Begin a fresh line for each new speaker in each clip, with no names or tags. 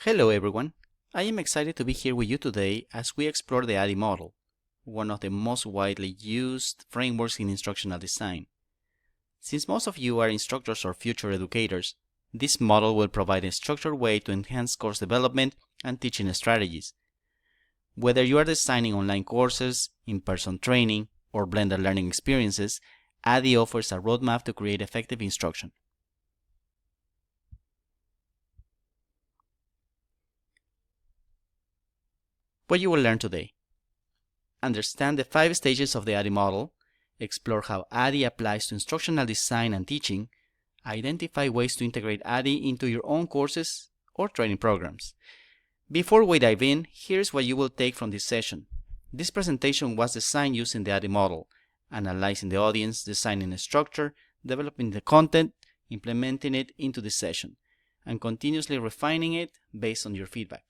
Hello everyone, I am excited to be here with you today as we explore the ADDIE model, one of the most widely used frameworks in instructional design. Since most of you are instructors or future educators, this model will provide a structured way to enhance course development and teaching strategies. Whether you are designing online courses, in-person training, or blended learning experiences, ADDIE offers a roadmap to create effective instruction. What you will learn today: understand the 5 stages of the ADDIE model, explore how ADDIE applies to instructional design and teaching, identify ways to integrate ADDIE into your own courses or training programs. Before we dive in, here's what you will take from this session. This presentation was designed using the ADDIE model, analyzing the audience, designing a structure, developing the content, implementing it into the session, and continuously refining it based on your feedback.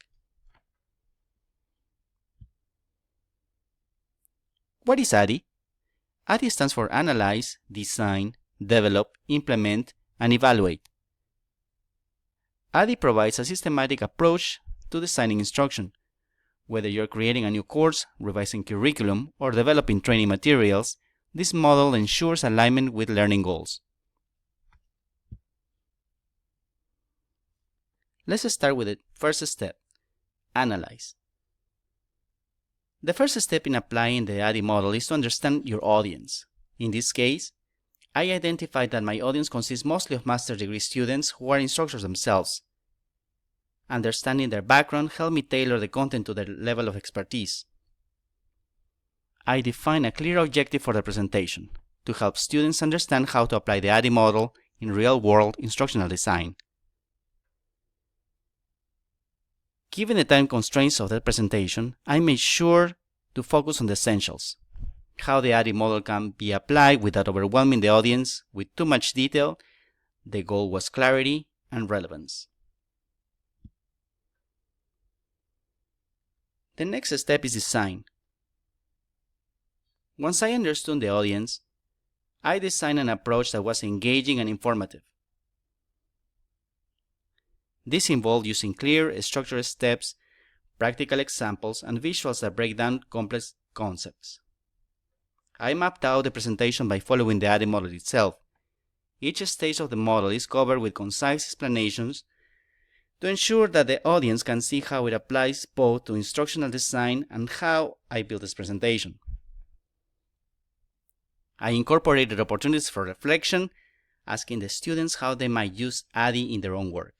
What is ADDIE? ADDIE stands for Analyze, Design, Develop, Implement, and Evaluate. ADDIE provides a systematic approach to designing instruction. Whether you're creating a new course, revising curriculum, or developing training materials, this model ensures alignment with learning goals. Let's start with the first step: analyze. The first step in applying the ADDIE model is to understand your audience. In this case, I identified that my audience consists mostly of master's degree students who are instructors themselves. Understanding their background helped me tailor the content to their level of expertise. I defined a clear objective for the presentation: to help students understand how to apply the ADDIE model in real-world instructional design. Given the time constraints of the presentation, I made sure to focus on the essentials: how the ADDIE model can be applied without overwhelming the audience with too much detail. The goal was clarity and relevance. The next step is design. Once I understood the audience, I designed an approach that was engaging and informative. This involved using clear, structured steps, practical examples, and visuals that break down complex concepts. I mapped out the presentation by following the ADDIE model itself. Each stage of the model is covered with concise explanations to ensure that the audience can see how it applies both to instructional design and how I built this presentation. I incorporated opportunities for reflection, asking the students how they might use ADDIE in their own work.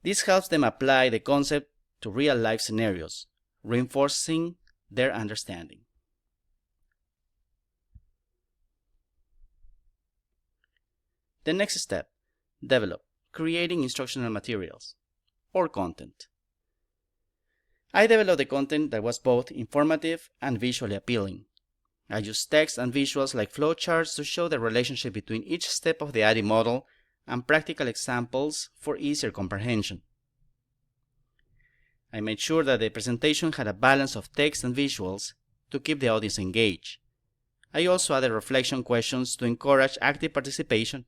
This helps them apply the concept to real-life scenarios, reinforcing their understanding. The next step: develop, creating instructional materials or content. I developed the content that was both informative and visually appealing. I used text and visuals like flowcharts to show the relationship between each step of the ADDIE model and practical examples for easier comprehension. I made sure that the presentation had a balance of text and visuals to keep the audience engaged. I also added reflection questions to encourage active participation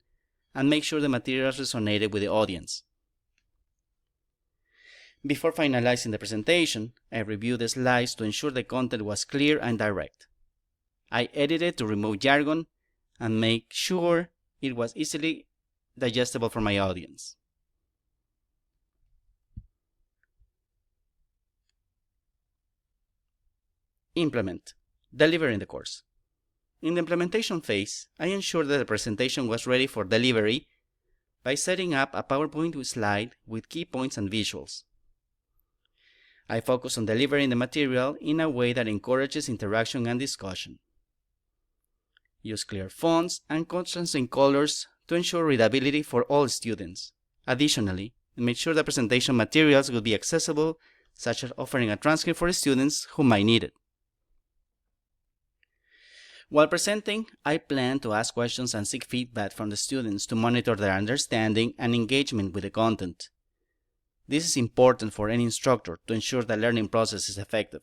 and make sure the materials resonated with the audience. Before finalizing the presentation, I reviewed the slides to ensure the content was clear and direct. I edited to remove jargon and make sure it was easily digestible for my audience. Implement, delivering the course. In the implementation phase, I ensured that the presentation was ready for delivery by setting up a PowerPoint slide with key points and visuals. I focus on delivering the material in a way that encourages interaction and discussion. Use clear fonts and contrasting colors to ensure readability for all students. Additionally, made sure the presentation materials would be accessible, such as offering a transcript for students who might need it. While presenting, I plan to ask questions and seek feedback from the students to monitor their understanding and engagement with the content. This is important for any instructor to ensure the learning process is effective.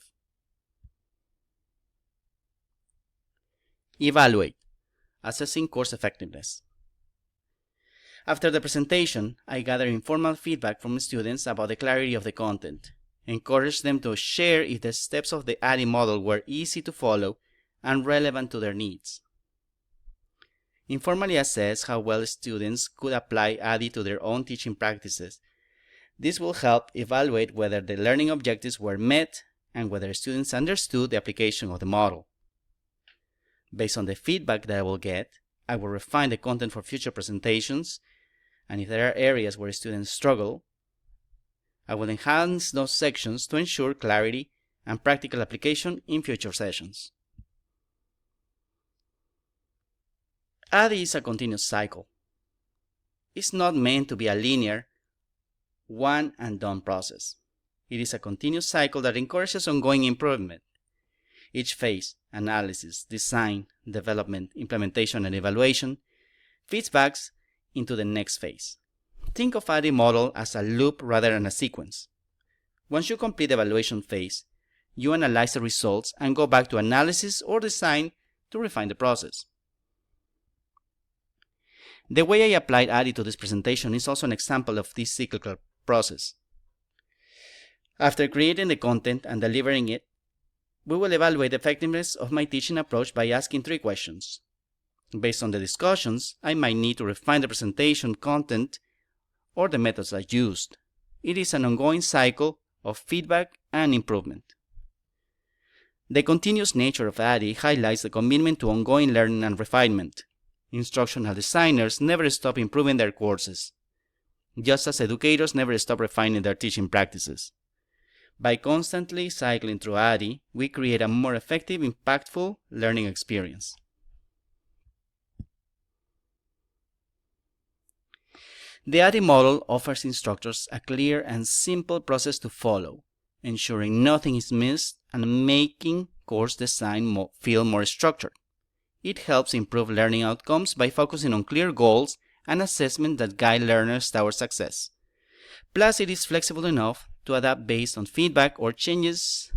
Evaluate, assessing course effectiveness. After the presentation, I gather informal feedback from students about the clarity of the content, encourage them to share if the steps of the ADDIE model were easy to follow and relevant to their needs. Informally assess how well students could apply ADDIE to their own teaching practices. This will help evaluate whether the learning objectives were met and whether students understood the application of the model. Based on the feedback that I will get, I will refine the content for future presentations, and if there are areas where students struggle, I will enhance those sections to ensure clarity and practical application in future sessions. ADDIE is a continuous cycle. It's not meant to be a linear, one-and-done process. It is a continuous cycle that encourages ongoing improvement. Each phase, analysis, design, development, implementation, and evaluation, feeds back into the next phase. Think of ADDIE model as a loop rather than a sequence. Once you complete the evaluation phase, you analyze the results and go back to analysis or design to refine the process. The way I applied ADDIE to this presentation is also an example of this cyclical process. After creating the content and delivering it, we will evaluate the effectiveness of my teaching approach by asking 3 questions. Based on the discussions, I might need to refine the presentation content or the methods I used. It is an ongoing cycle of feedback and improvement. The continuous nature of ADDIE highlights the commitment to ongoing learning and refinement. Instructional designers never stop improving their courses, just as educators never stop refining their teaching practices. By constantly cycling through ADDIE, we create a more effective, impactful learning experience. The ADDIE model offers instructors a clear and simple process to follow, ensuring nothing is missed and making course design feel more structured. It helps improve learning outcomes by focusing on clear goals and assessment that guide learners toward success. Plus, it is flexible enough to adapt based on feedback or changes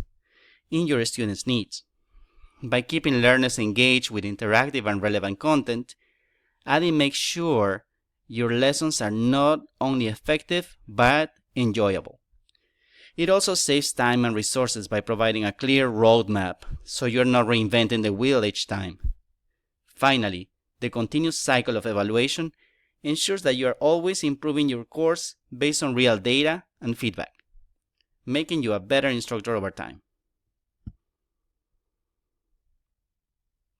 in your students' needs. By keeping learners engaged with interactive and relevant content, ADDIE makes sure your lessons are not only effective but enjoyable. It also saves time and resources by providing a clear roadmap, so you're not reinventing the wheel each time. Finally, the continuous cycle of evaluation ensures that you are always improving your course based on real data and feedback, making you a better instructor over time.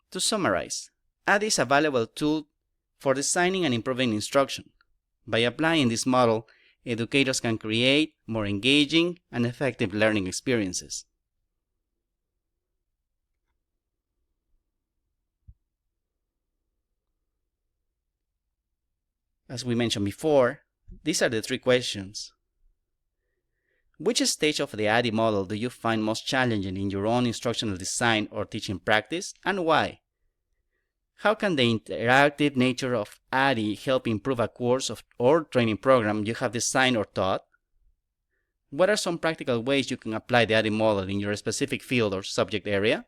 To summarize, ADDIE is a valuable tool for designing and improving instruction. By applying this model, educators can create more engaging and effective learning experiences. As we mentioned before, these are the 3 questions. Which stage of the ADDIE model do you find most challenging in your own instructional design or teaching practice, and why? How can the interactive nature of ADDIE help improve a course or training program you have designed or taught? What are some practical ways you can apply the ADDIE model in your specific field or subject area?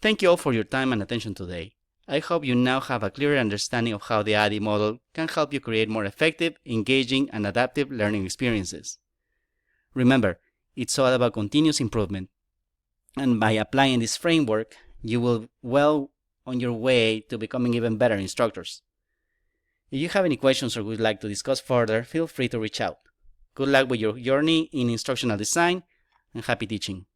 Thank you all for your time and attention today. I hope you now have a clearer understanding of how the ADDIE model can help you create more effective, engaging, and adaptive learning experiences. Remember, it's all about continuous improvement, and by applying this framework, you will well on your way to becoming even better instructors. If you have any questions or would like to discuss further, feel free to reach out. Good luck with your journey in instructional design, and happy teaching.